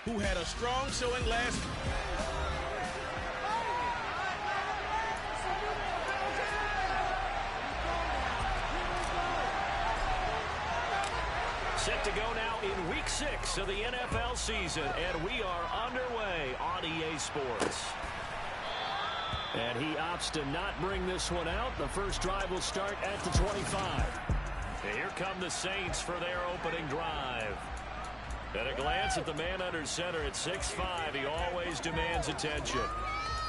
who had a strong showing last week. Set to go now in Week 6 of the NFL season, and we are underway on EA Sports. And he opts to not bring this one out. The first drive will start at the 25. And here come the Saints for their opening drive. At a glance at the man under center at 6'5", he always demands attention.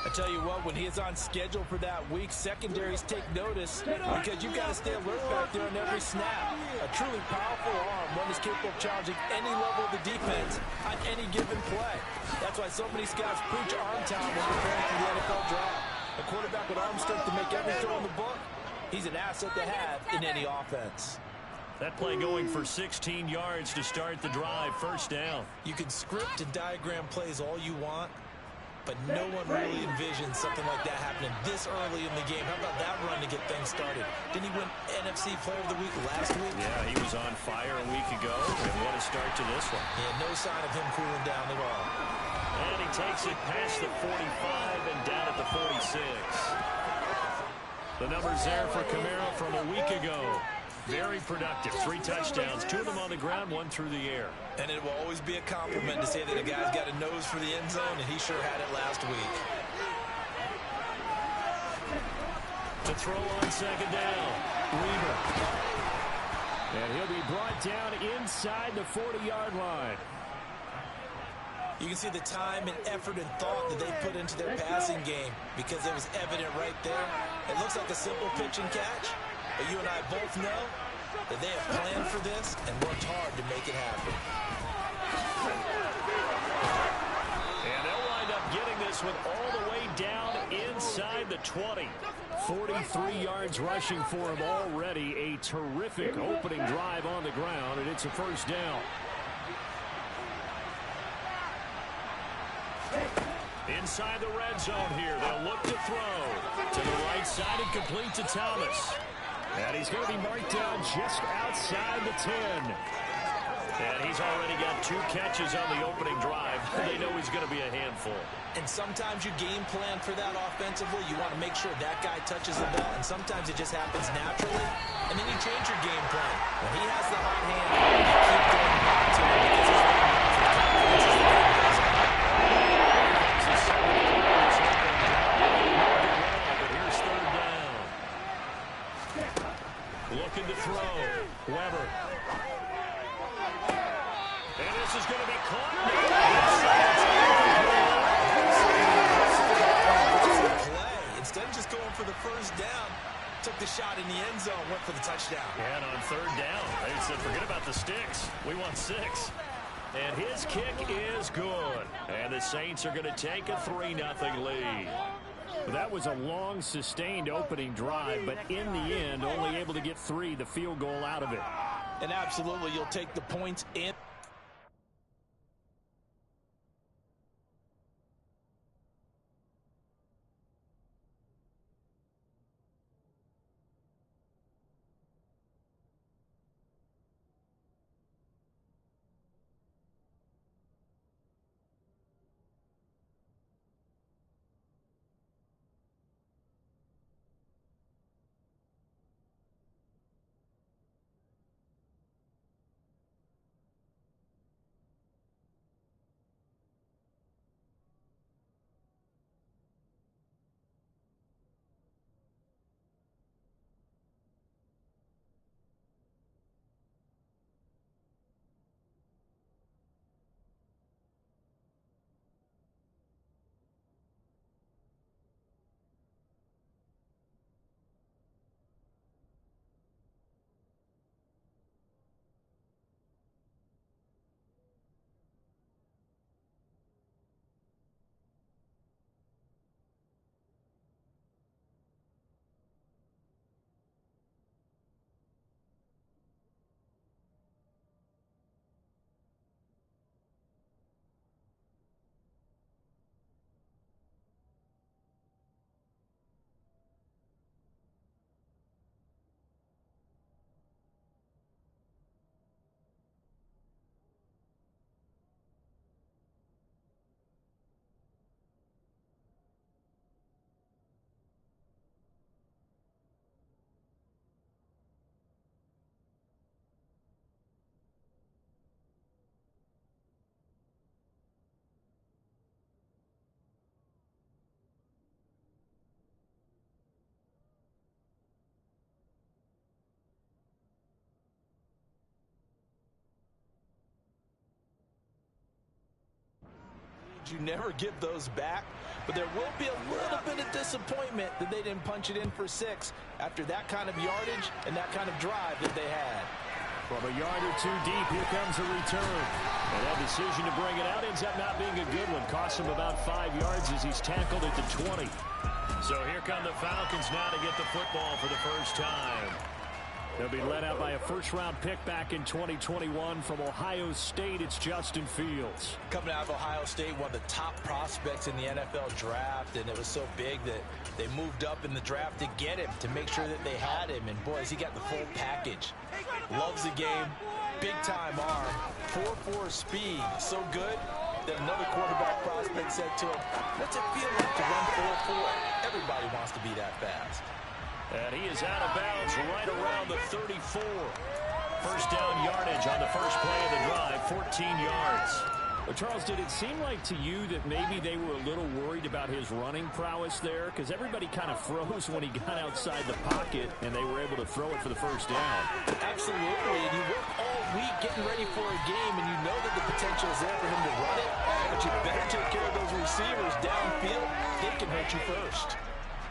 I tell you what, when he is on schedule for that week, secondaries take notice because you've got to stay alert back there on every snap. A truly powerful arm, one is capable of challenging any level of the defense on any given play. That's why so many scouts preach arm talent when preparing for the NFL draft. A quarterback with arm strength to make every throw in the book, he's an asset to have in any offense. That play going for 16 yards to start the drive, first down. You can script and diagram plays all you want, but no one really envisions something like that happening this early in the game. How about that run to get things started? Didn't he win NFC Player of the Week last week? Yeah, he was on fire a week ago, and what a start to this one. Yeah, no sign of him cooling down at all. And he takes it past the 45 and down at the 46. The numbers there for Kamara from a week ago. Very productive. 3 touchdowns, 2 of them on the ground, 1 through the air. And it will always be a compliment to say that a guy's got a nose for the end zone, and he sure had it last week. To throw on second down, Weaver. And he'll be brought down inside the 40-yard line. You can see the time and effort and thought that they put into their passing game because it was evident right there. It looks like a simple pitch and catch, but you and I both know that they have planned for this and worked hard to make it happen. And they'll wind up getting this one all the way down inside the 20. 43 yards rushing for him already. A terrific opening drive on the ground, and it's a first down. Inside the red zone here, they'll look to throw. To the right side and complete to Thomas. And he's going to be marked down just outside the 10. And he's already got 2 catches on the opening drive. They know he's going to be a handful. And sometimes you game plan for that offensively. You want to make sure that guy touches the ball, and sometimes it just happens naturally. And then you change your game plan. When he has the hot hand, you keep going back to him because he's running back for the confidence as the game goes on. But here's third down. Looking to throw. Weber. And this is going to be caught. Instead of just going for the first down, took the shot in the end zone, went for the touchdown. And on third down, they said, forget about the sticks. We want 6. And his kick is good. And the Saints are going to take a 3-0 lead. That was a long, sustained opening drive, but in the end, only able to get 3, the field goal out of it. And absolutely, you'll take the points in. You never give those back, but there will be a little bit of disappointment that they didn't punch it in for 6 after that kind of yardage and that kind of drive that they had. From a yard or two deep, here comes a return. And that decision to bring it out ends up not being a good one. Costs him about 5 yards as he's tackled at the 20. So here come the Falcons now to get the football for the first time. They'll be led out by a first-round pick back in 2021 from Ohio State. It's Justin Fields. Coming out of Ohio State, one of the top prospects in the NFL draft, and it was so big that they moved up in the draft to get him, to make sure that they had him. And, boys, he got the full package. Loves the game, big-time arm, 4.4 speed, so good that another quarterback prospect said to him, what's it feel like to run 4.4? Everybody wants to be that fast. And he is out of bounds right around the 34. First down yardage on the first play of the drive, 14 yards. Well, Charles, did it seem like to you that maybe they were a little worried about his running prowess there? Because everybody kind of froze when he got outside the pocket, and they were able to throw it for the first down. Absolutely, and you work all week getting ready for a game, and you know that the potential is there for him to run it, but you better take care of those receivers downfield. They can hurt you first.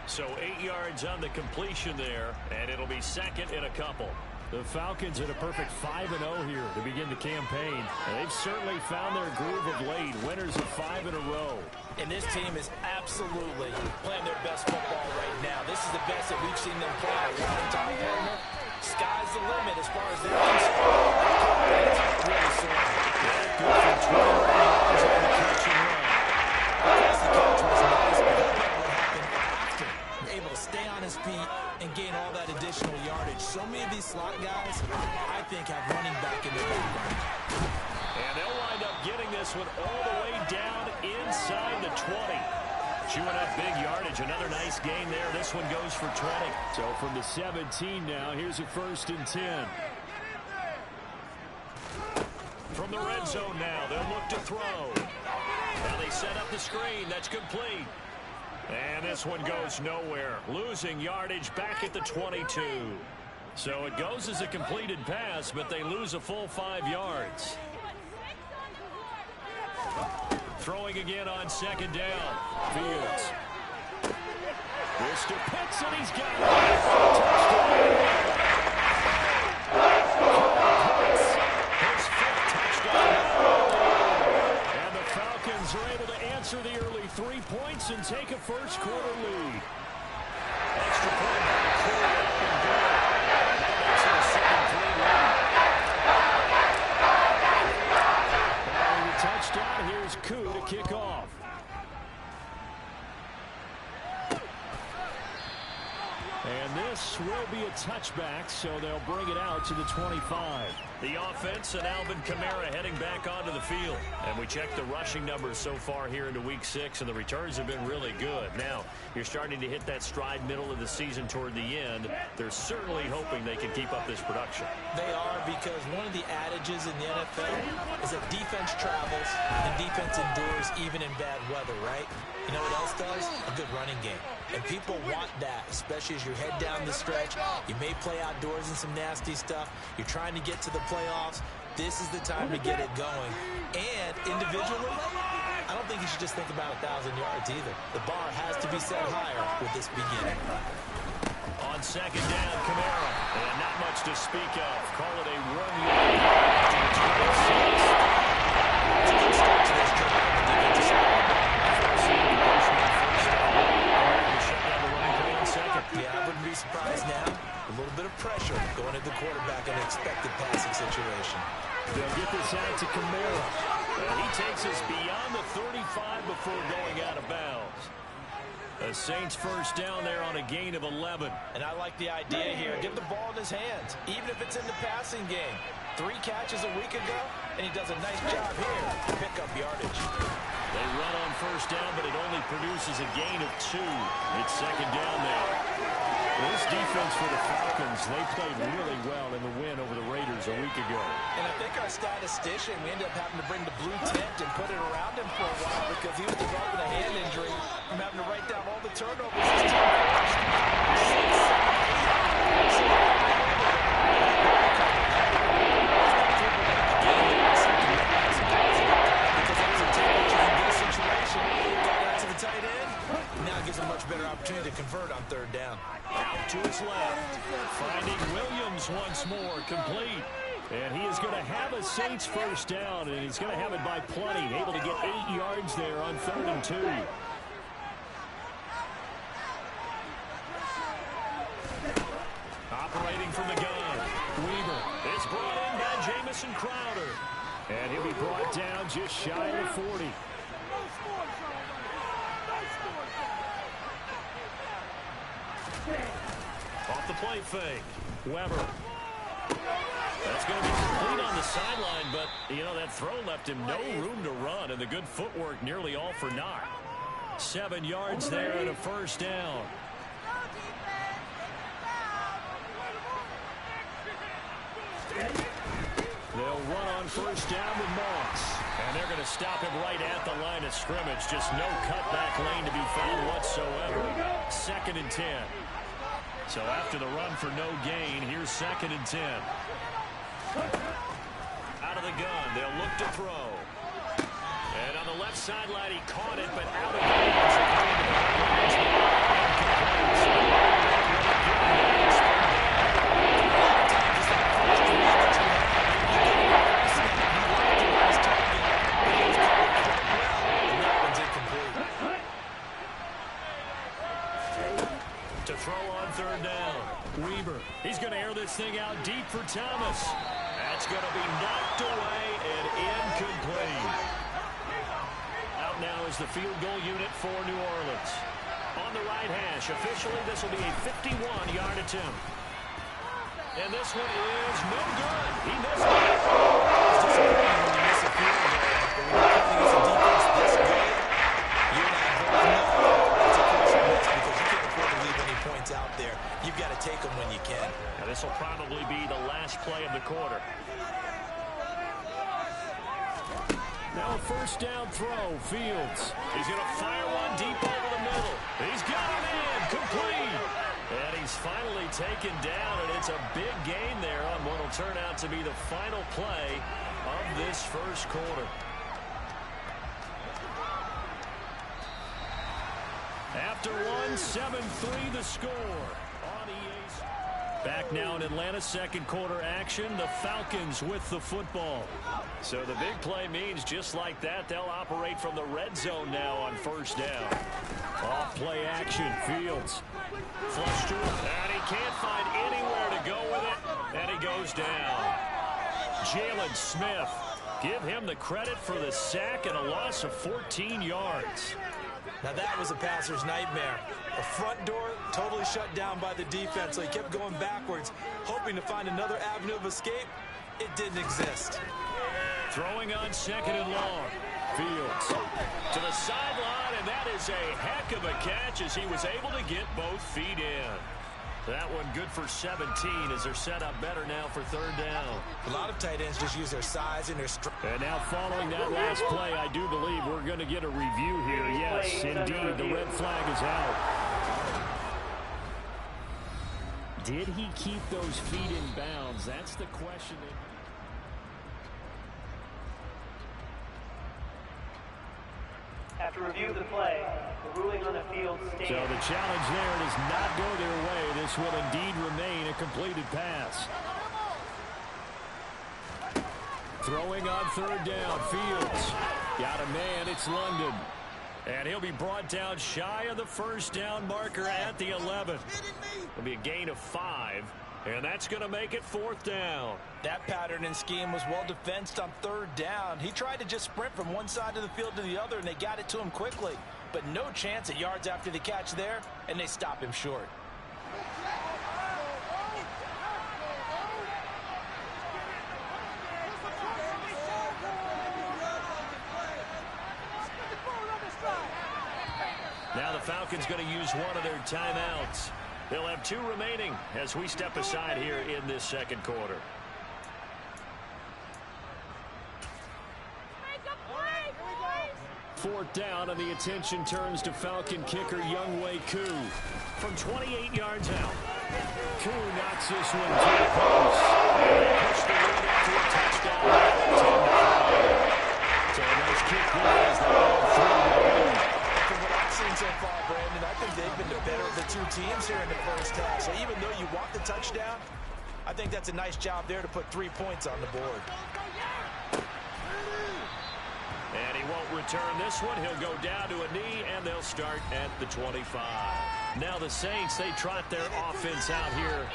So 8 yards on the completion there, and it'll be second and a couple. The Falcons in a perfect 5-0 here to begin the campaign. And they've certainly found their groove of late. Winners of 5 in a row. And this team is absolutely playing their best football right now. This is the best that we've seen them play in a long time, partner. Sky's the limit as far as they're concerned. Really soaring. Good for 20 yards on the catch and run. Yes, the catch was nice, but look at what happened after. Able to stay on his feet and gain all that additional yardage. So many of these slot guys, I think, have running back in their background. And they'll wind up getting this one all the way down inside the 20. Chewing up big yardage. Another nice gain there. This one goes for 20. So from the 17 now, here's a 1st and 10. From the red zone now, they'll look to throw. Now they set up the screen. That's complete. And this one goes nowhere. Losing yardage back at the 22. So it goes as a completed pass, but they lose a full 5 yards. Throwing again on second down. Fields. This to Pitts, and he's got it. Touchdown. His 5th touchdown. And the Falcons are able to answer the early 3 points and take a first quarter lead. Extra point. Touchdown. Here's Koo to kick off. And this will be a touchback, so they'll bring it out to the 25. The offense and Alvin Kamara heading back onto the field. And we check the rushing numbers so far here into Week 6, and the returns have been really good. Now, you're starting to hit that stride middle of the season toward the end. They're certainly hoping they can keep up this production. They are, because one of the adages in the NFL is that defense travels and defense endures even in bad weather, right? You know what else does? A good running game. And people want that, especially as you head down the stretch. You may play outdoors in some nasty stuff. You're trying to get to the playoffs. This is the time to get it going. And individually, I don't think you should just think about 1,000 yards either. The bar has to be set higher with this beginning. On second down, Kamara. And not much to speak of. Call it a 1-yard after the 26. It's a good start to this drive. Yeah, I wouldn't be surprised now. A little bit of pressure going at the quarterback in an expected passing situation. They'll get this out to Kamara. And he takes us beyond the 35 before going out of bounds. The Saints first down there on a gain of 11. And I like the idea here. Get the ball in his hands, even if it's in the passing game. 3 catches a week ago, and he does a nice job here to pick up yardage. They run on first down, but it only produces a gain of 2. It's second down there. Well, this defense for the Falcons, they played really well in the win over the Raiders a week ago. And I think our statistician, we ended up having to bring the blue tent and put it around him for a while because he was developing a hand injury from having to write down all the turnovers his team because there was a time that you can get a situation throws once more, complete. And he is going to have a Saints first down, and he's going to have it by plenty. Able to get 8 yards there on 3rd and 2. Operating from the gun, Weaver is brought in by Jamison Crowder. And he'll be brought down just shy of the 40. Off the play fake, Weber. That's going to be complete on the sideline, but, you know, that throw left him no room to run, and the good footwork nearly all for naught. 7 yards there and a first down. They'll run on first down with Moss. And they're going to stop him right at the line of scrimmage. Just no cutback lane to be found whatsoever. 2nd and 10. So after the run for no gain, here's 2nd and 10. Out of the gun, they'll look to throw. And on the left sideline, he caught it, but out of to throw on 3rd down. Weaver, he's going to air this thing out deep for Thomas. That's going to be knocked away and incomplete. Out now is the field goal unit for New Orleans. On the right hash, officially this will be a 51-yard attempt. And this one is no good. He missed it. It's disappointing when you miss a field goal. But when you're playing against a defense this good, you and I both know it's a crucial miss because you can't afford to leave any points out there. You've got to take them when you can. Now this will probably be the last play of the quarter. Now a first down throw, Fields. He's going to fire one deep over the middle. He's got it in, complete. And he's finally taken down, and it's a big gain there on what will turn out to be the final play of this first quarter. After one, 7-3 the score. On EA's. Back now in Atlanta, second quarter action. The Falcons with the football. So the big play means just like that, they'll operate from the red zone now on first down. Off play action, Fields. Flush to him, and he can't find anywhere to go with it, and he goes down. Jalen Smith, give him the credit for the sack and a loss of 14 yards. Now that was a passer's nightmare. The front door totally shut down by the defense, so he kept going backwards, hoping to find another avenue of escape. It didn't exist. Throwing on 2nd and long. Fields to the sideline, and that is a heck of a catch as he was able to get both feet in. That one good for 17 as they're set up better now for 3rd down. A lot of tight ends just use their size and their strength. And now following that last play, I do believe we're going to get a review here. Yes, indeed, the red flag is out. Did he keep those feet in bounds? That's the question. After review of the play, the ruling on the field stands. So the challenge there does not go their way. This will indeed remain a completed pass. Throwing on 3rd down, Fields. Got a man, it's London. And he'll be brought down shy of the first down marker at the 11. It'll be a gain of 5. And that's going to make it 4th down. That pattern and scheme was well defensed on 3rd down. He tried to just sprint from one side of the field to the other, and they got it to him quickly. But no chance at yards after the catch there, and they stop him short. Now the Falcons going to use one of their timeouts. They'll have 2 remaining as we step aside here in this second quarter. Fourth down, and the attention turns to Falcon kicker Younghoe Koo from 28 yards out. Koo knocks this one to the post. Push the lead up to a touchdown. So a nice kick there as they all through the lead. From what I've seen so far, Brandon, I think they've been the better of the 2 teams here in the first half. So even though you want the touchdown, I think that's a nice job there to put 3 points on the board. And he won't return this one. He'll go down to a knee, and they'll start at the 25. Now the Saints, they trot their offense out here.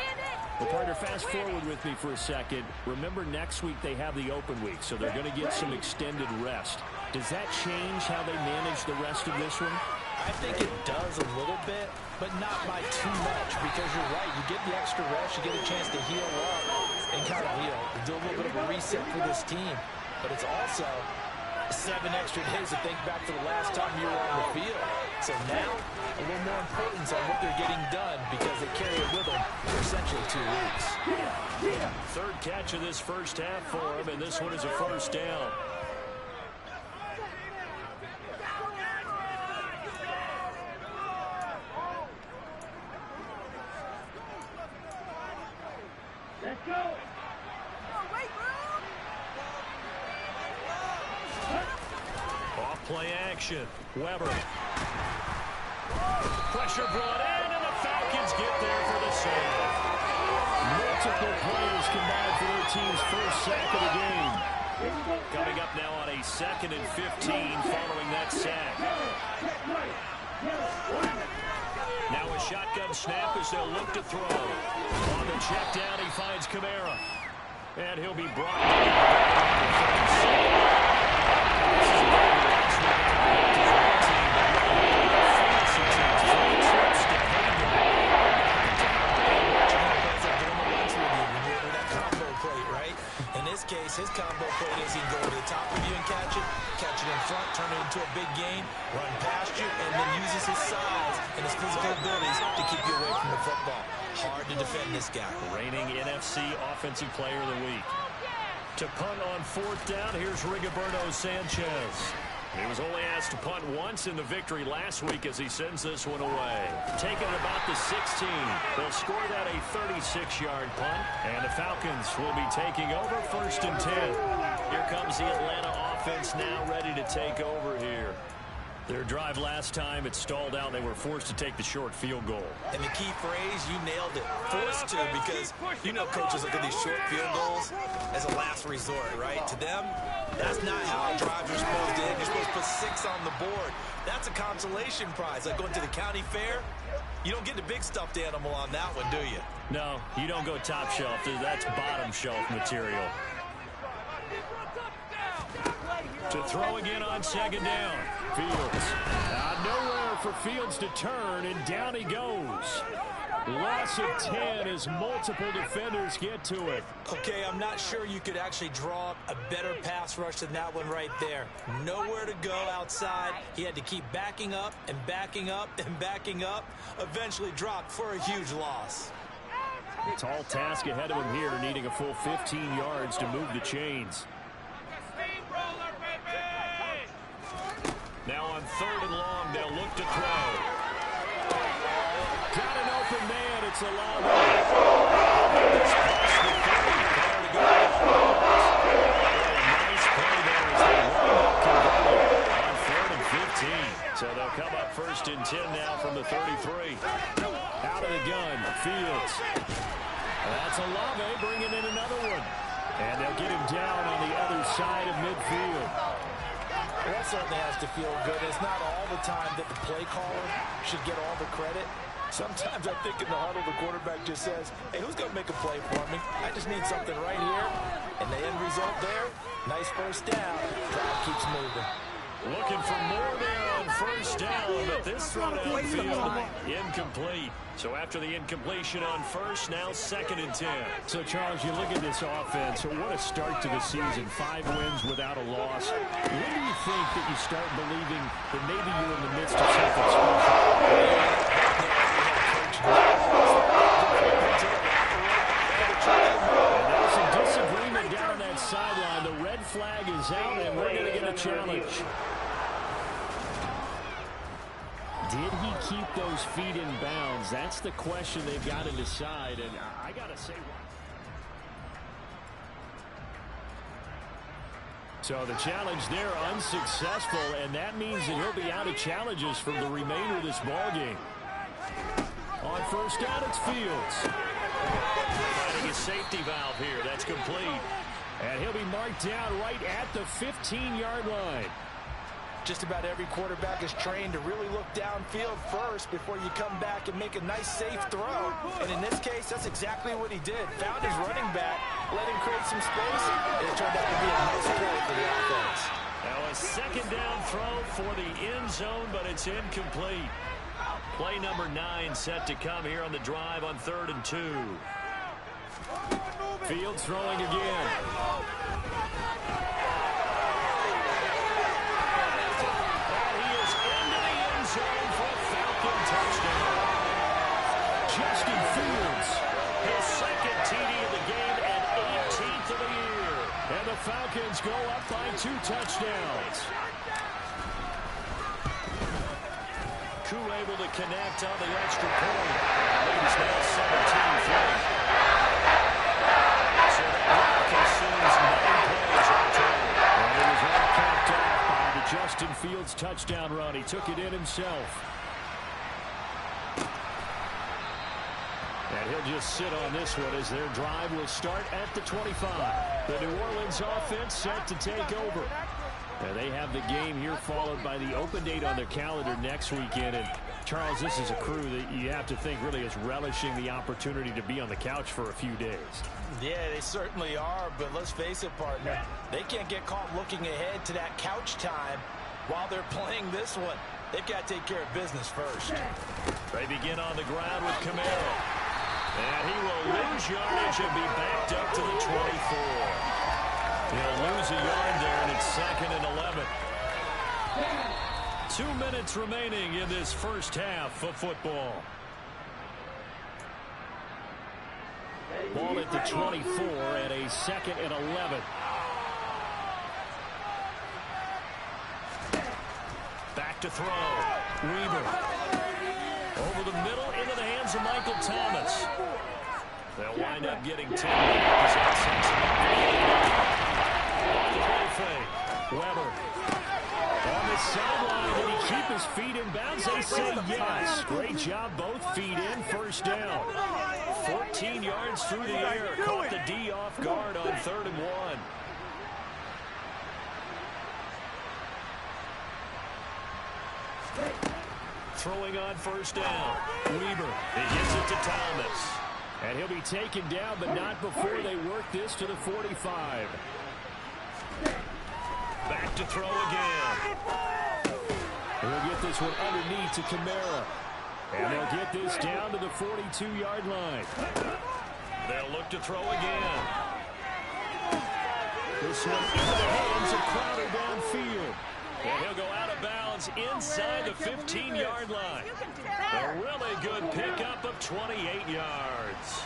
Well, partner, fast forward with me for a second. Remember, next week they have the open week, so they're going to get some extended rest. Does that change how they manage the rest of this one? I think it does a little bit, but not by too much, because you're right. You get the extra rest, you get a chance to heal up and kind of do a little bit of a reset for this team. But it's also 7 extra days to think back to the last time you were on the field. So now, a little more importance on what they're getting done because they carry it with them for essentially 2 weeks. Third catch of this first half for him, and this one is a first down. Let's go. Off play action. Weber. Pressure brought in, and the Falcons get there for the save. Multiple players combined for their team's first sack of the game. Coming up now on a 2nd and 15 following that sack. Now a shotgun snap as they'll look to throw. On the check down, he finds Kamara. And he'll be brought his combo play is he can go to the top of you and catch it in front, turn it into a big gain, run past you, and then uses his size and his physical abilities to keep you away from the football. Hard to defend this guy. Reigning NFC Offensive Player of the Week. To punt on 4th down, here's Rigoberto Sanchez. He was only asked to punt once in the victory last week as he sends this one away. Taking it about the 16. They'll score that a 36-yard punt, and the Falcons will be taking over 1st and 10. Here comes the Atlanta offense now ready to take over here. Their drive last time, it stalled out. They were forced to take the short field goal. And the key phrase, you nailed it. Forced to, because you know coaches look at these short field goals as a last resort, right? To them, that's not how drives are supposed to end. You're supposed to put 6 on the board. That's a consolation prize. Like going to the county fair, you don't get the big stuffed animal on that one, do you? No, you don't go top shelf. That's bottom shelf material. To throw again on 2nd down. Fields. Nowhere for Fields to turn, and down he goes. Loss of 10 as multiple defenders get to it. Okay, I'm not sure you could actually draw a better pass rush than that one right there. Nowhere to go outside. He had to keep backing up and backing up and backing up. Eventually dropped for a huge loss. Tall task ahead of him here, needing a full 15 yards to move the chains. Now on 3rd and long, they'll look to throw. Got an open man. It's allowed. Nice play there as they converted on 3rd and 15. So they'll come up 1st and 10 now from the 33. Out of the gun, Fields. That's Olave bringing in another one. And they'll get him down on the other side of midfield. Well, that certainly has to feel good. It's not all the time that the play caller should get all the credit. Sometimes I think in the huddle, the quarterback just says, hey, who's going to make a play for me? I just need something right here. And the end result there, nice first down. Drive keeps moving. Looking for more there on 1st down, but this throw downfield incomplete. So after the incompletion on 1st, now 2nd and 10. So, Charles, you look at this offense. So what a start to the season. 5 wins without a loss. When do you think that you start believing that maybe you're in the midst of something special? And there's some disagreement down that sideline. The red flag is out, and we're going to get a challenge. Did he keep those feet in bounds? That's the question they've got to decide, and I got to say... So the challenge there unsuccessful, and that means that he'll be out of challenges for the remainder of this ballgame. On 1st down, it's Fields. Finding a safety valve here. That's complete. And he'll be marked down right at the 15-yard line. Just about every quarterback is trained to really look downfield first before you come back and make a nice, safe throw. And in this case, that's exactly what he did. Found his running back, let him create some space, and it turned out to be a nice play for the offense. Now a second down throw for the end zone, but it's incomplete. Play number 9 set to come here on the drive on 3rd and 2. Fields throwing again. Zone for a Falcon touchdown. Justin Fields. His second TD of the game and 18th of the year. And the Falcons go up by 2 touchdowns. Koo able to connect on the extra point. Lead is now 17-3. So that consumes 9 plays on total. And it was all capped off by the Justin Fields touchdown run. He took it in himself. And he'll just sit on this one as their drive will start at the 25. The New Orleans offense set to take over. And they have the game here followed by the open date on their calendar next weekend. And Charles, this is a crew that you have to think really is relishing the opportunity to be on the couch for a few days. Yeah, they certainly are, but let's face it, partner. They can't get caught looking ahead to that couch time while they're playing this one. They've got to take care of business first. They begin on the ground with Camaro. And he will lose yardage and be backed up to the 24. He'll lose a yard there, and it's 2nd and 11. 2 minutes remaining in this first half of football. Ball at the 24 and a 2nd and 11. Back to throw. Weaver. Over the middle into the hands of Michael Thomas. They'll wind up getting 10 yards. On the play fake. Weber. On the sideline, did he keep his feet in bounds? They say yes. Great job, both feet in, first down. 14 yards through the air. Caught the D off guard on 3rd and 1. Throwing on first down. Weaver. He gives it to Thomas. And he'll be taken down, but not before they work this to the 45. Back to throw again. He'll get this one underneath to Camaro. And they'll get this down to the 42-yard line. They'll look to throw again. This one into the hands of Crowder downfield. And he'll go out of bounds inside the 15-yard line. A really good pickup of 28 yards.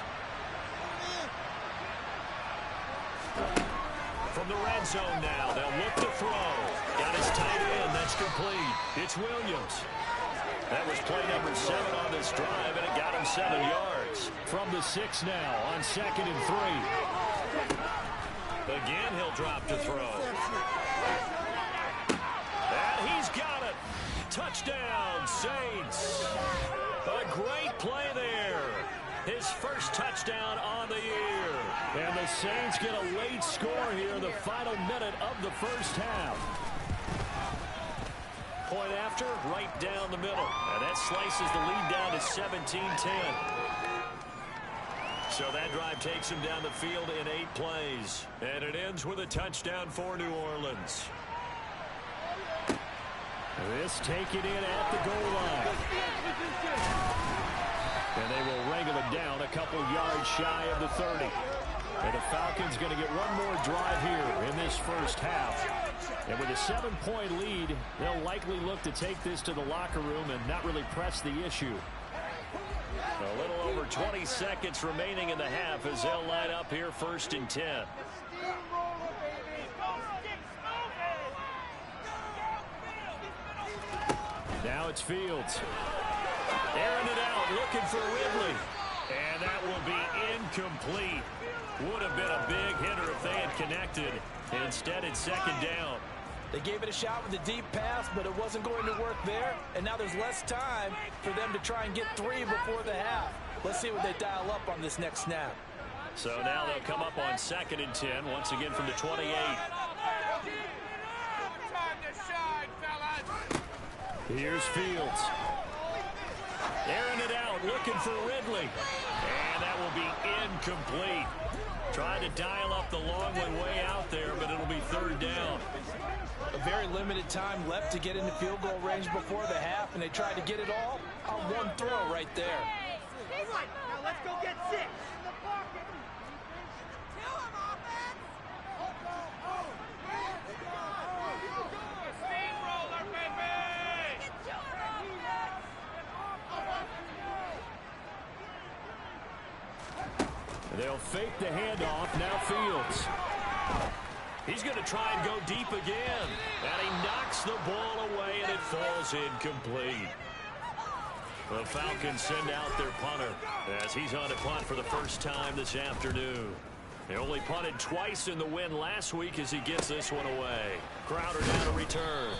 From the red zone now, they'll look to throw. Got his tight end. That's complete. It's Williams. That was play number 7 on this drive, and it got him 7 yards. From the 6 now on 2nd and 3. Again, he'll drop to throw. And he's got it. Touchdown, Saints. A great play there. His first touchdown on the year. And the Saints get a late score here in the final minute of the first half. Point after, right down the middle. And that slices the lead down to 17-10. So that drive takes him down the field in 8 plays. And it ends with a touchdown for New Orleans. This taken in at the goal line. And they will wrangle it down a couple yards shy of the 30. And the Falcons going to get one more drive here in this first half. And with a 7-point lead, they'll likely look to take this to the locker room and not really press the issue. A little over 20 seconds remaining in the half as they'll line up here 1st and 10. Now it's Fields. Airing it out, looking for Ridley. And that will be incomplete. Would have been a big hitter if they had connected. Instead, it's 2nd down. They gave it a shot with a deep pass, but it wasn't going to work there. And now there's less time for them to try and get 3 before the half. Let's see what they dial up on this next snap. So now they'll come up on 2nd and 10, once again from the 28. Here's Fields. Airing it out, looking for Ridley. And that will be incomplete. Trying to dial up the long one way out there, but it'll be 3rd down. A very limited time left to get into field goal range before the half, and they tried to get it all on one throw right there. Now let's go get 6. They'll fake the handoff. Now Fields. He's going to try and go deep again. And he knocks the ball away, and it falls incomplete. The Falcons send out their punter as he's on to punt for the first time this afternoon. They only punted twice in the win last week as he gets this one away. Crowder now to return.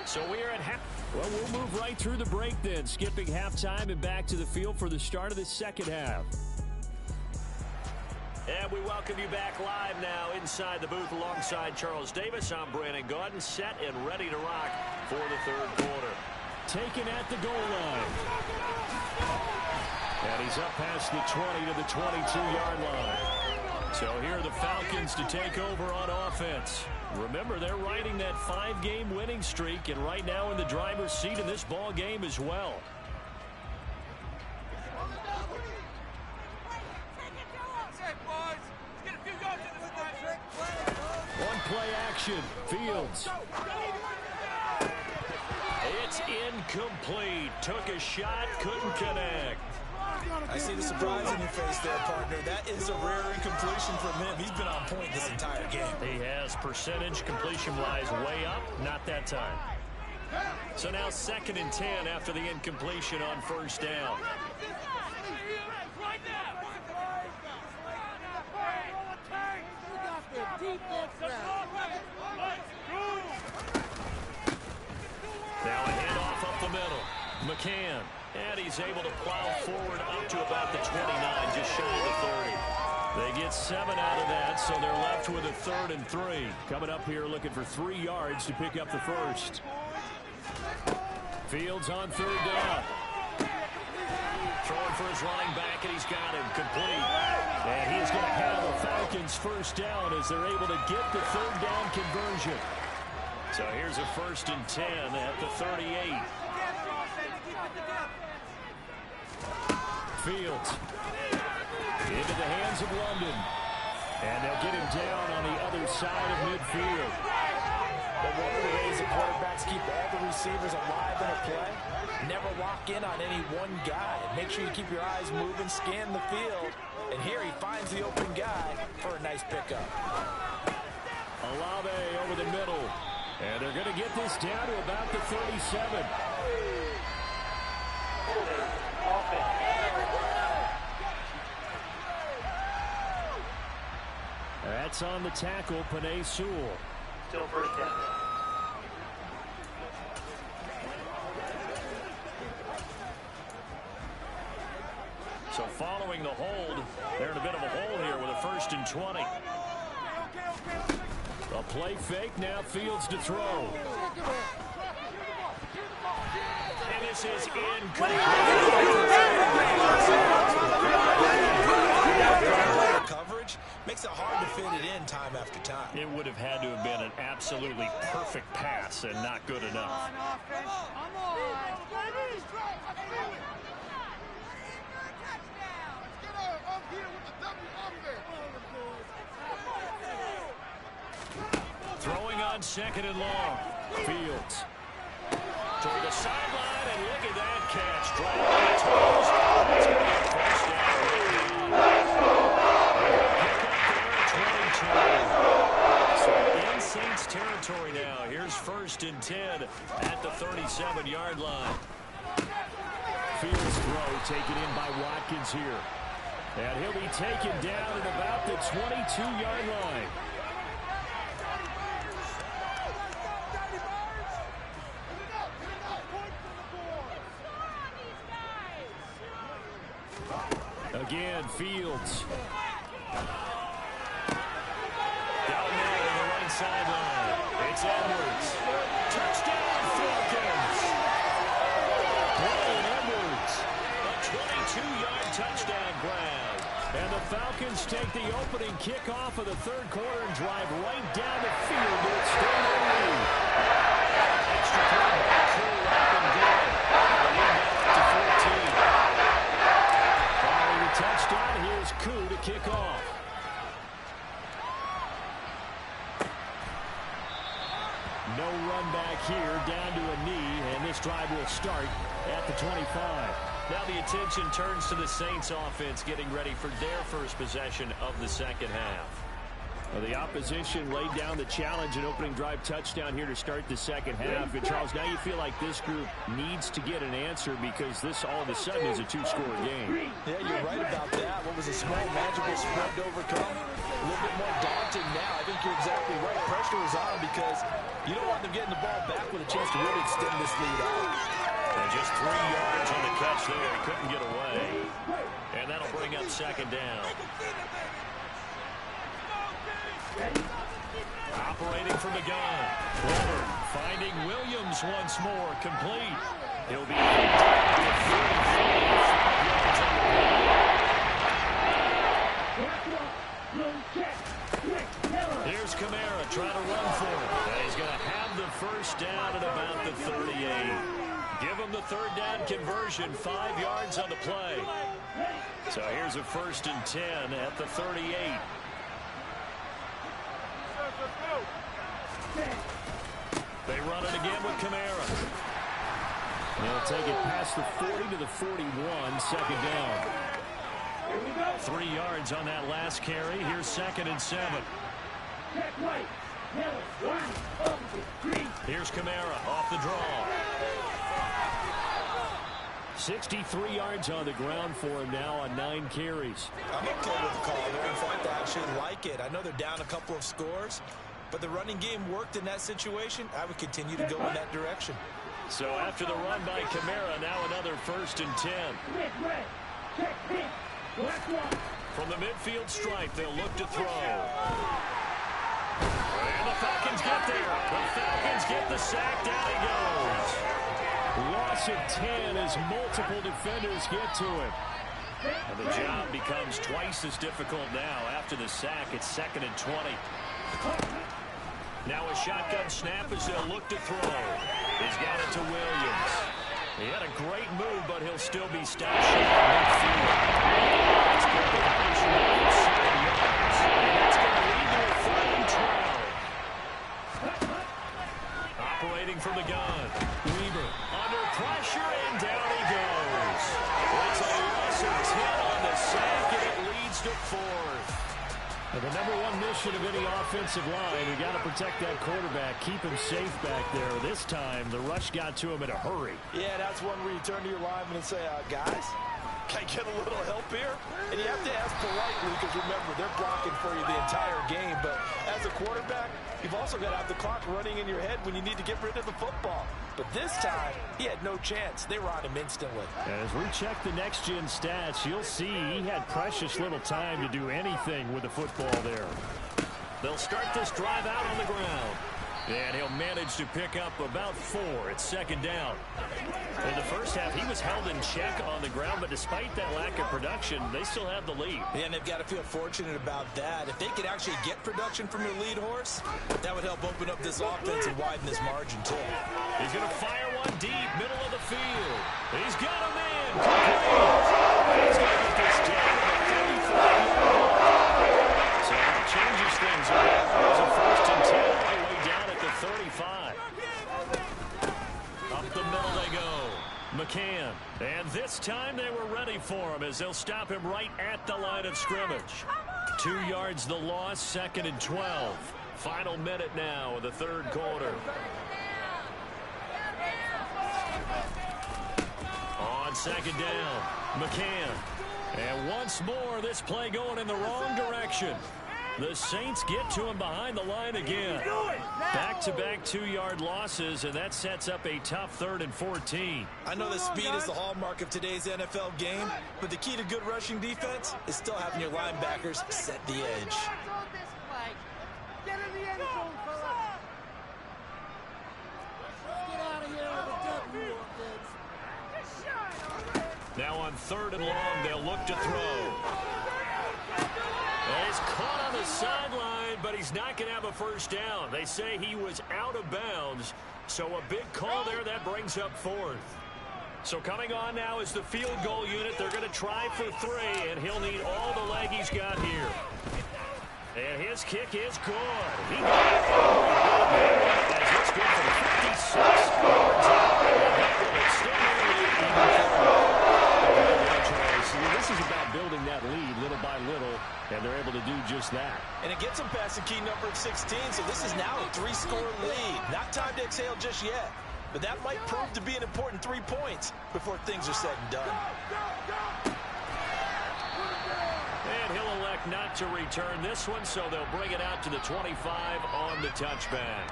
So we are at half. Well, we'll move right through the break then, skipping halftime and back to the field for the start of the second half. And we welcome you back live now inside the booth alongside Charles Davis. I'm Brandon Gaudin, set and ready to rock for the 3rd quarter. Taken at the goal line. And he's up past the 20 to the 22-yard line. So here are the Falcons to take over on offense. Remember, they're riding that 5-game winning streak, and right now in the driver's seat in this ball game as well. One play action. Fields. It's incomplete. Took a shot, couldn't connect. I see the surprise in your face there, partner. That is a rare incompletion from him. He's been on point this entire game. He has percentage completion-wise way up. Not that time. So now 2nd and 10 after the incompletion on 1st down. Now a handoff up the middle. McCann. And he's able to plow forward up to about the 29, just shy of the 30. They get 7 out of that, so they're left with a 3rd and 3. Coming up here looking for 3 yards to pick up the first. Fields on 3rd down. Throwing for his running back, and he's got him complete. And he's going to have the Falcons 1st down as they're able to get the 3rd down conversion. So here's a 1st and 10 at the 38. Fields into the hands of London, and they'll get him down on the other side of midfield. But one of the ways the quarterbacks keep all the receivers alive in a play, never lock in on any one guy. Make sure you keep your eyes moving, scan the field, and here he finds the open guy for a nice pickup. Olave over the middle, and they're going to get this down to about the 37. That's on the tackle, Penei Sewell. Still 1st down. So following the hold, they're in a bit of a hole here with a 1st and 20. A play fake, now Fields to throw. And this is Coverage makes it hard to fit it in time after time. It would have had to have been an absolutely perfect pass and not good enough. Throwing on 2nd and long. Fields. Toward the sideline, and look at that catch. Driving the toes. That's going to be a 1st down. So in Saints territory now. Here's 1st and 10 at the 37-yard line. Fields throw taken in by Watkins here. And he'll be taken down at about the 22-yard line. again. Fields. Down there on the right sideline. It's Edwards. Touchdown, Falcons. Brian Edwards. A 22-yard touchdown grab. And the Falcons take the opening kickoff of the third quarter and drive right down the field to extend their lead. Extra point, cool up and good. The lead now to 14. Following the touchdown, here's Koo to kick off. No run back here, down to a knee, and this drive will start at the 25. Now the attention turns to the Saints offense getting ready for their first possession of the second half. Well, the opposition laid down the challenge and opening drive touchdown here to start the second half. And Charles, now you feel like this group needs to get an answer because this all of a sudden is a two-score game. Yeah, you're right about that. What was a small, manageable spread to overcome? A little bit more daunting now. I think you're exactly right. Pressure is on because you don't want them getting the ball back with a chance to really extend this lead out. And just 3 yards on the catch there. He couldn't get away. And that'll bring up second down. Operating from the gun. Clever. Finding Williams once more. Complete. He'll be down to 35. Here's Kamara trying to run for it. And he's going to have the first down at about the 38. Give him the third down conversion. 5 yards on the play. So here's a 1st and 10 at the 38. They run it again with Kamara. They'll take it past the 40 to the 41, second down. 3 yards on that last carry. Here's 2nd and 7. Here's Kamara off the draw. 63 yards on the ground for him now on 9 carries. I'm okay with the call there. In fact, I actually like it. I know they're down a couple of scores, but the running game worked in that situation. I would continue to go in that direction. So after the run by Kamara, now another 1st and 10. From the midfield stripe, they'll look to throw. And the Falcons get there. The Falcons get the sack. Down he goes. Loss of 10 as multiple defenders get to him. And the job becomes twice as difficult now. After the sack, it's 2nd and 20. Now a shotgun snap as they'll look to throw. He's got it to Williams. He had a great move, but he'll still be stopped short of midfield. It's going to be pushing out 7 yards. And that's going to lead to a 3rd and 12. Operating from the gun. Weaver under pressure, and down he goes. It's a loss of 10 on the sack, and it leads to 4th. And the number one mission of any offensive line, you got to protect that quarterback, keep him safe back there. This time, the rush got to him in a hurry. Yeah, that's one where you turn to your lineman and say, guys, can I get a little help here? And you have to ask politely because, remember, they're blocking for you the entire game. But as a quarterback, you've also got to have the clock running in your head when you need to get rid of the football. But this time, he had no chance. They were on him instantly. As we check the next-gen stats, you'll see he had precious little time to do anything with the football there. They'll start this drive out on the ground. And he'll manage to pick up about 4. It's 2nd down. In the first half, he was held in check on the ground, but despite that lack of production, they still have the lead. Yeah, and they've got to feel fortunate about that. If they could actually get production from their lead horse, that would help open up this offense and widen this margin, too. He's going to fire one deep, middle of the field. He's got him in. He's going to get this down to the 35. So that changes things a bit. There's a 1st and 10 all the way down at the 35. Up the middle they go. McCann. And this time they were ready for him as they'll stop him right at the line of scrimmage. 2 yards the loss, 2nd and 12. Final minute now of the third quarter. On 2nd down, McCann. And once more, this play going in the wrong direction. The Saints get to him behind the line again. Back-to-back 2-yard losses, and that sets up a tough 3rd and 14. I know that speed is the hallmark of today's NFL game, but the key to good rushing defense is still having your linebackers set the edge. Now on 3rd and long, they'll look to throw. And he's caught on the sideline, but he's not going to have a first down. They say he was out of bounds, so a big call there that brings up 4th. So coming on now is the field goal unit. They're going to try for 3, and he'll need all the leg he's got here. And his kick is good. He got it. As it's good from 56 yards out. This is about building that lead little by little, and they're able to do just that. And it gets them past the key number of 16, so this is now a 3-score lead. Not time to exhale just yet, but that might prove to be an important 3 points before things are said and done. And he'll elect not to return this one, so they'll bring it out to the 25 on the touchback.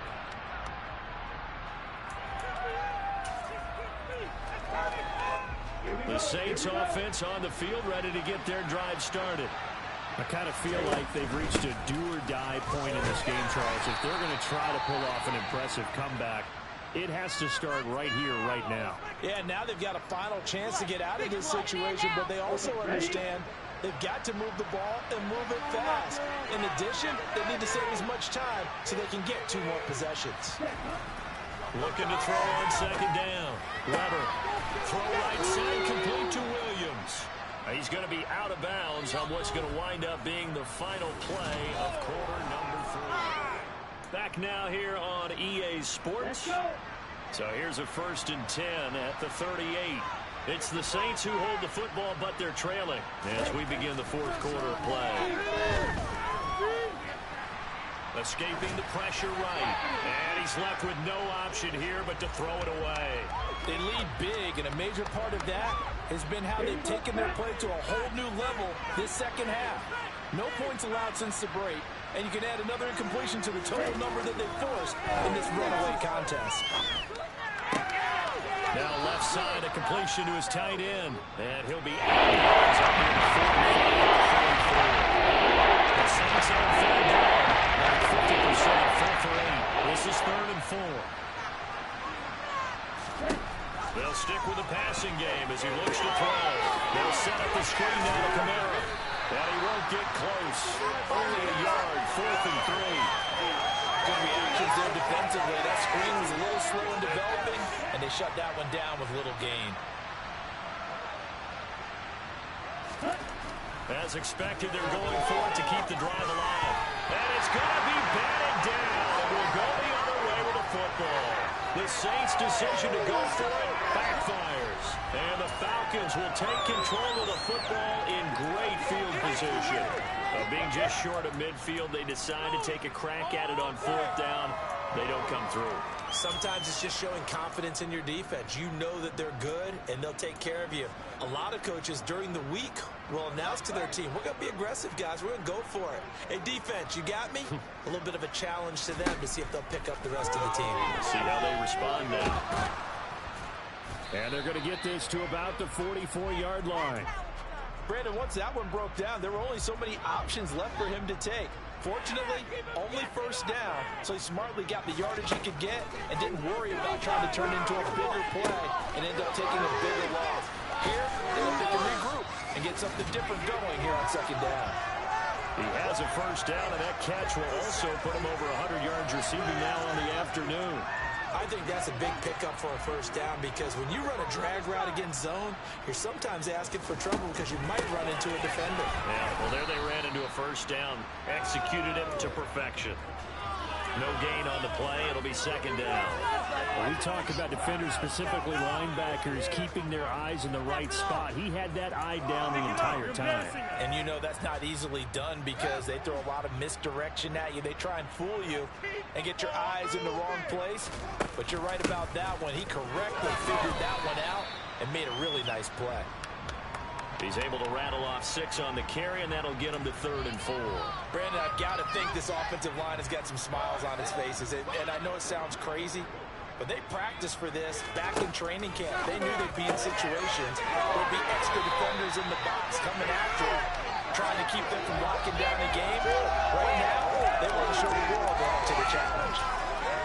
The Saints offense on the field, ready to get their drive started. I kind of feel like they've reached a do-or-die point in this game, Charles. If they're going to try to pull off an impressive comeback, it has to start right here, right now. Yeah, now they've got a final chance to get out of this situation, but they also understand they've got to move the ball and move it fast. In addition, they need to save as much time so they can get 2 more possessions. Looking to throw on 2nd down. Weber, throw right side, complete to Williams. He's going to be out of bounds on what's going to wind up being the final play of quarter number 3. Back now here on EA Sports. So here's a 1st and 10 at the 38. It's the Saints who hold the football, but they're trailing as we begin the 4th quarter of play. Escaping the pressure right. And he's left with no option here but to throw it away. They lead big, and a major part of that has been how they've taken their play to a whole new level this second half. No points allowed since the break, and you can add another incompletion to the total number that they forced in this runaway contest. Now left side, a completion to his tight end. And he'll be out of bounds up near the 45. The Saints on 3rd down. 50%, 4 for 8. This is 3rd and 4. They'll stick with the passing game as he looks to throw. They'll set up the screen now to Kamara. And he won't get close. Only a yard, 4th and 3. Good reactions there defensively. That screen was a little slow in developing, and they shut that one down with little gain. As expected, they're going for it to keep the drive alive. And it's going to be batted down. And we'll go the other way with the football. The Saints' decision to go for it backfires. And the Falcons will take control of the football in great field position. Being just short of midfield, they decide to take a crack at it on 4th down. They don't come through. Sometimes it's just showing confidence in your defense. You know that they're good, and they'll take care of you. A lot of coaches during the week will announce to their team, we're going to be aggressive, guys. We're going to go for it. Hey, defense, you got me? A little bit of a challenge to them to see if they'll pick up the rest of the team. See how they respond now. And they're going to get this to about the 44-yard line. Brandon, once that one broke down, there were only so many options left for him to take. Fortunately, only 1st down, so he smartly got the yardage he could get and didn't worry about trying to turn into a bigger play and end up taking a bigger loss. Here, they hope they can regroup and get something different going here on 2nd down. He has a 1st down, and that catch will also put him over 100 yards receiving now on the afternoon. I think that's a big pickup for a 1st down because when you run a drag route against zone, you're sometimes asking for trouble because you might run into a defender. Yeah, well, there they ran into a 1st down, executed it to perfection. No gain on the play. It'll be 2nd down. Well, we talk about defenders, specifically linebackers, keeping their eyes in the right spot. He had that eye down the entire time. And you know that's not easily done because they throw a lot of misdirection at you. They try and fool you and get your eyes in the wrong place. But you're right about that one. He correctly figured that one out and made a really nice play. He's able to rattle off 6 on the carry, and that'll get him to 3rd and 4. Brandon, I've got to think this offensive line has got some smiles on its faces. And I know it sounds crazy, but they practiced for this back in training camp. They knew they'd be in situations where there'd be extra defenders in the box coming after them, trying to keep them from locking down the game. Right now, they want to show the world they're up to the challenge.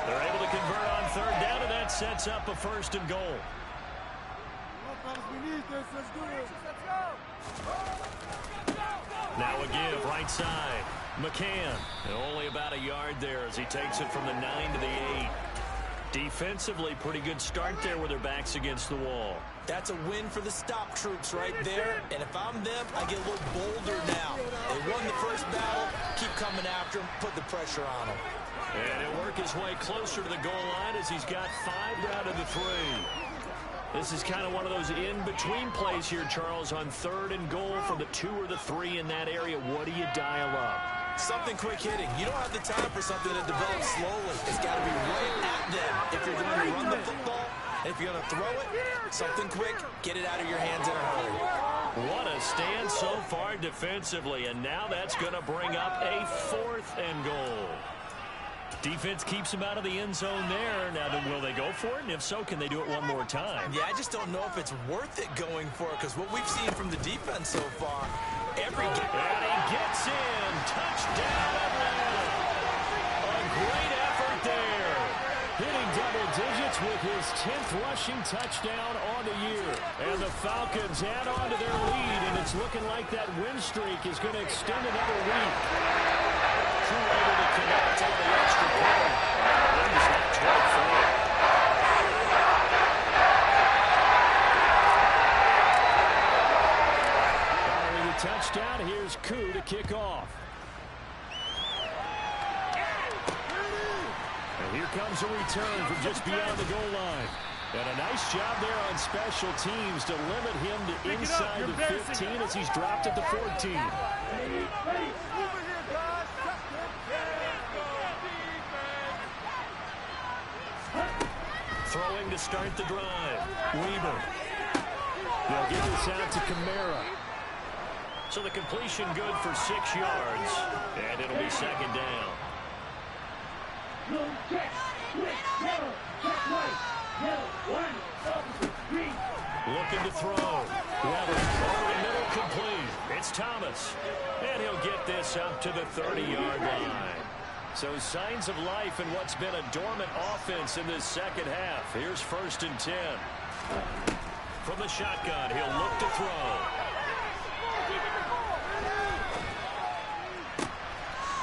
They're able to convert on 3rd down, and that sets up a 1st and goal. Now a give, right side. McCann, and only about a yard there as he takes it from the 9 to the 8. Defensively, pretty good start there with their backs against the wall. That's a win for the stop troops right there. And if I'm them, I get a little bolder now. They won the first battle. Keep coming after them. Put the pressure on them. And he'll work his way closer to the goal line as he's got 5 down to the 3. This is kind of one of those in-between plays here, Charles, on 3rd and goal from the 2 or the 3 in that area. What do you dial up? Something quick hitting. You don't have the time for something that develops slowly. It's got to be right at them. If you're going to run the football, and if you're going to throw it, something quick, get it out of your hands in a hurry. What a stand so far defensively, and now that's going to bring up a 4th and goal. Defense keeps him out of the end zone there. Now, will they go for it? And if so, can they do it one more time? Yeah, I just don't know if it's worth it going for it, because what we've seen from the defense so far, every game. And he gets in. Touchdown, Atlanta. A great effort there. Hitting double digits with his 10th rushing touchdown on the year. And the Falcons add on to their lead, and it's looking like that win streak is going to extend another week. True able to connect on the extra point. He's at 24. Following the touchdown, here's Koo to kick off. And here comes a return from just beyond the goal line. And a nice job there on special teams to limit him to inside the 15 as he's dropped at the 14. Throwing to start the drive. Weaver. They'll get this out to Kamara. So the completion good for 6 yards. And it'll be 2nd down. Looking to throw. Weber over the middle, complete. It's Thomas. And he'll get this up to the 30-yard line. So signs of life in what's been a dormant offense in this second half. Here's 1st and 10. From the shotgun, he'll look to throw.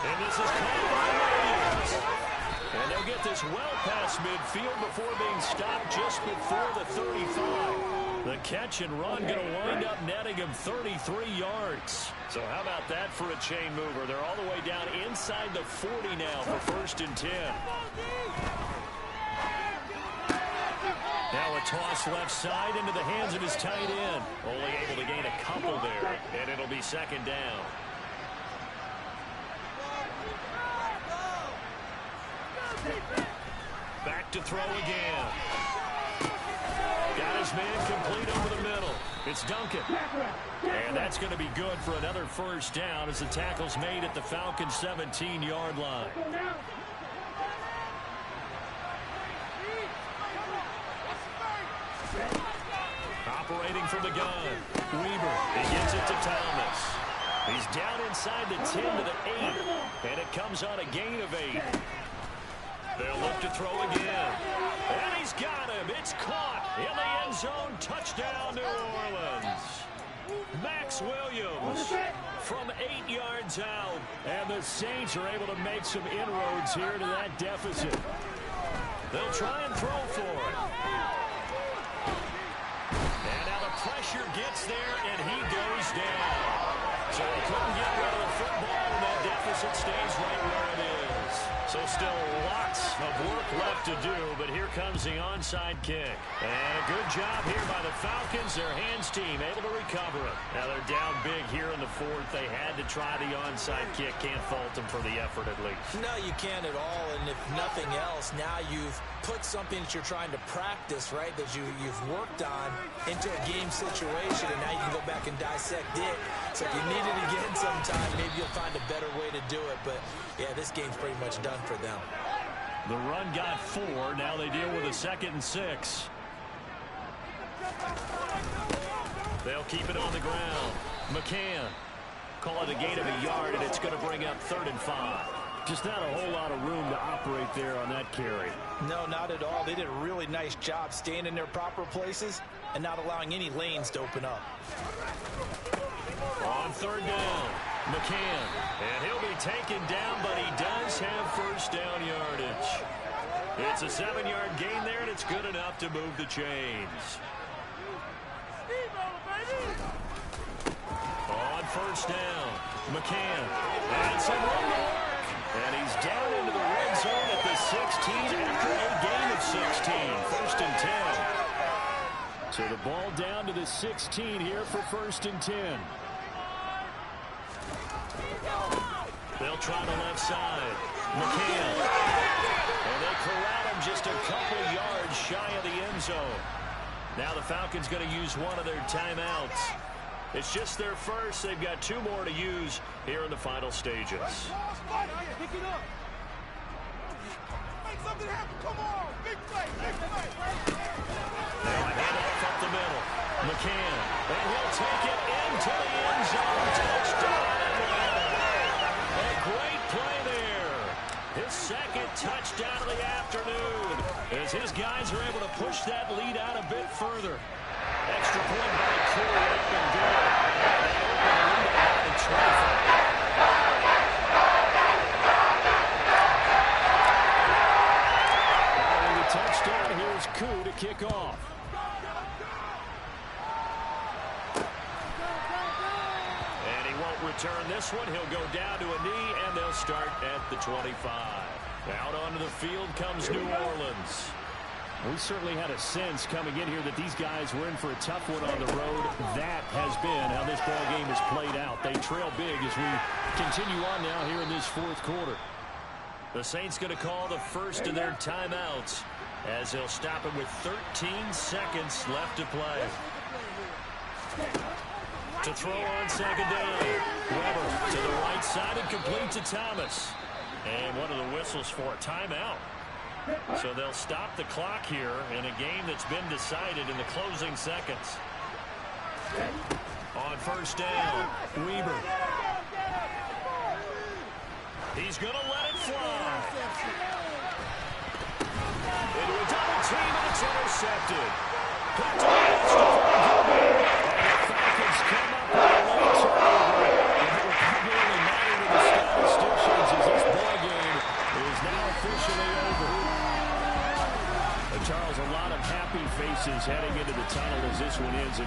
And this is caught by Williams. And they'll get this well past midfield before being stopped just before the 35. The catch and run going to wind up netting him 33 yards. So how about that for a chain mover? They're all the way down inside the 40 now for 1st and 10. Now a toss left side into the hands of his tight end. Only able to gain a couple there, and it'll be 2nd down. Back to throw again. Got his man complete over the middle. It's Duncan. And that's going to be good for another 1st down as the tackle's made at the Falcons' 17-yard line. Operating from the gun. Weaver. He gets it to Thomas. He's down inside the 10 to the 8. And it comes on a gain of 8. They'll look to throw again. And he's got him. It's caught in the end zone. Touchdown, New Orleans. Max Williams from 8 yards out. And the Saints are able to make some inroads here to that deficit. They'll try and throw for it. And now the pressure gets there, and he goes down. So he couldn't get rid of the football, and that deficit stays right where it is. So still lots of work left to do, but here comes the onside kick. And a good job here by the Falcons. Their hands team able to recover it. Now they're down big here in the fourth. They had to try the onside kick. Can't fault them for the effort at least. No, you can't at all. And if nothing else, now you've put something that you're trying to practice, right, that you've worked on into a game situation, and now you can go back and dissect it. So if you need it again sometime, maybe you'll find a better way to do it. But, yeah, this game's pretty much done for them. The run got 4. Now they deal with a 2nd and 6. They'll keep it on the ground. McCann. Call it a gain of a yard, and it's going to bring up 3rd and 5. Just not a whole lot of room to operate there on that carry. No, not at all. They did a really nice job staying in their proper places and not allowing any lanes to open up. On 3rd down, McCann. And he'll be taken down, but he does have 1st down yardage. It's a 7-yard gain there, and it's good enough to move the chains. On 1st down, McCann. And some room to work. And he's down into the red zone at the 16 after a gain of 16. 1st and 10. So the ball down to the 16 here for 1st and 10. They'll try the left side. McCann. And they corral him just a couple yards shy of the end zone. Now the Falcons going to use one of their timeouts. It's just their first. They've got 2 more to use here in the final stages. Pick it up. Make something happen. Come on. Big play. Big play. Now a handoff up the middle. McCann. And he'll take it into the end zone. Touchdown. A great play there. His 2nd touchdown of the afternoon. As his guys are able to push that lead out a bit further. Extra point by Cool up and good. The touchdown, here's Koo to kick off. And he won't return this one. He'll go down to a knee, and they'll start at the 25. Out onto the field comes New Orleans. We certainly had a sense coming in here that these guys were in for a tough one on the road. That has been how this ball game has played out. They trail big as we continue on now here in this 4th quarter. The Saints going to call the first of their timeouts as they'll stop it with 13 seconds left to play. To throw on 2nd down. Weber to the right side and complete to Thomas. And one of the whistles for a timeout. So they'll stop the clock here in a game that's been decided in the closing seconds. On 1st down, Weber. He's going to let it fly. Into a double team, and it's intercepted. Got to the and the Falcons come up with a late turnover. And it will probably only matter to the statisticians as this ball game is now officially over. Charles, a lot of happy faces heading into the tunnel as this one ends.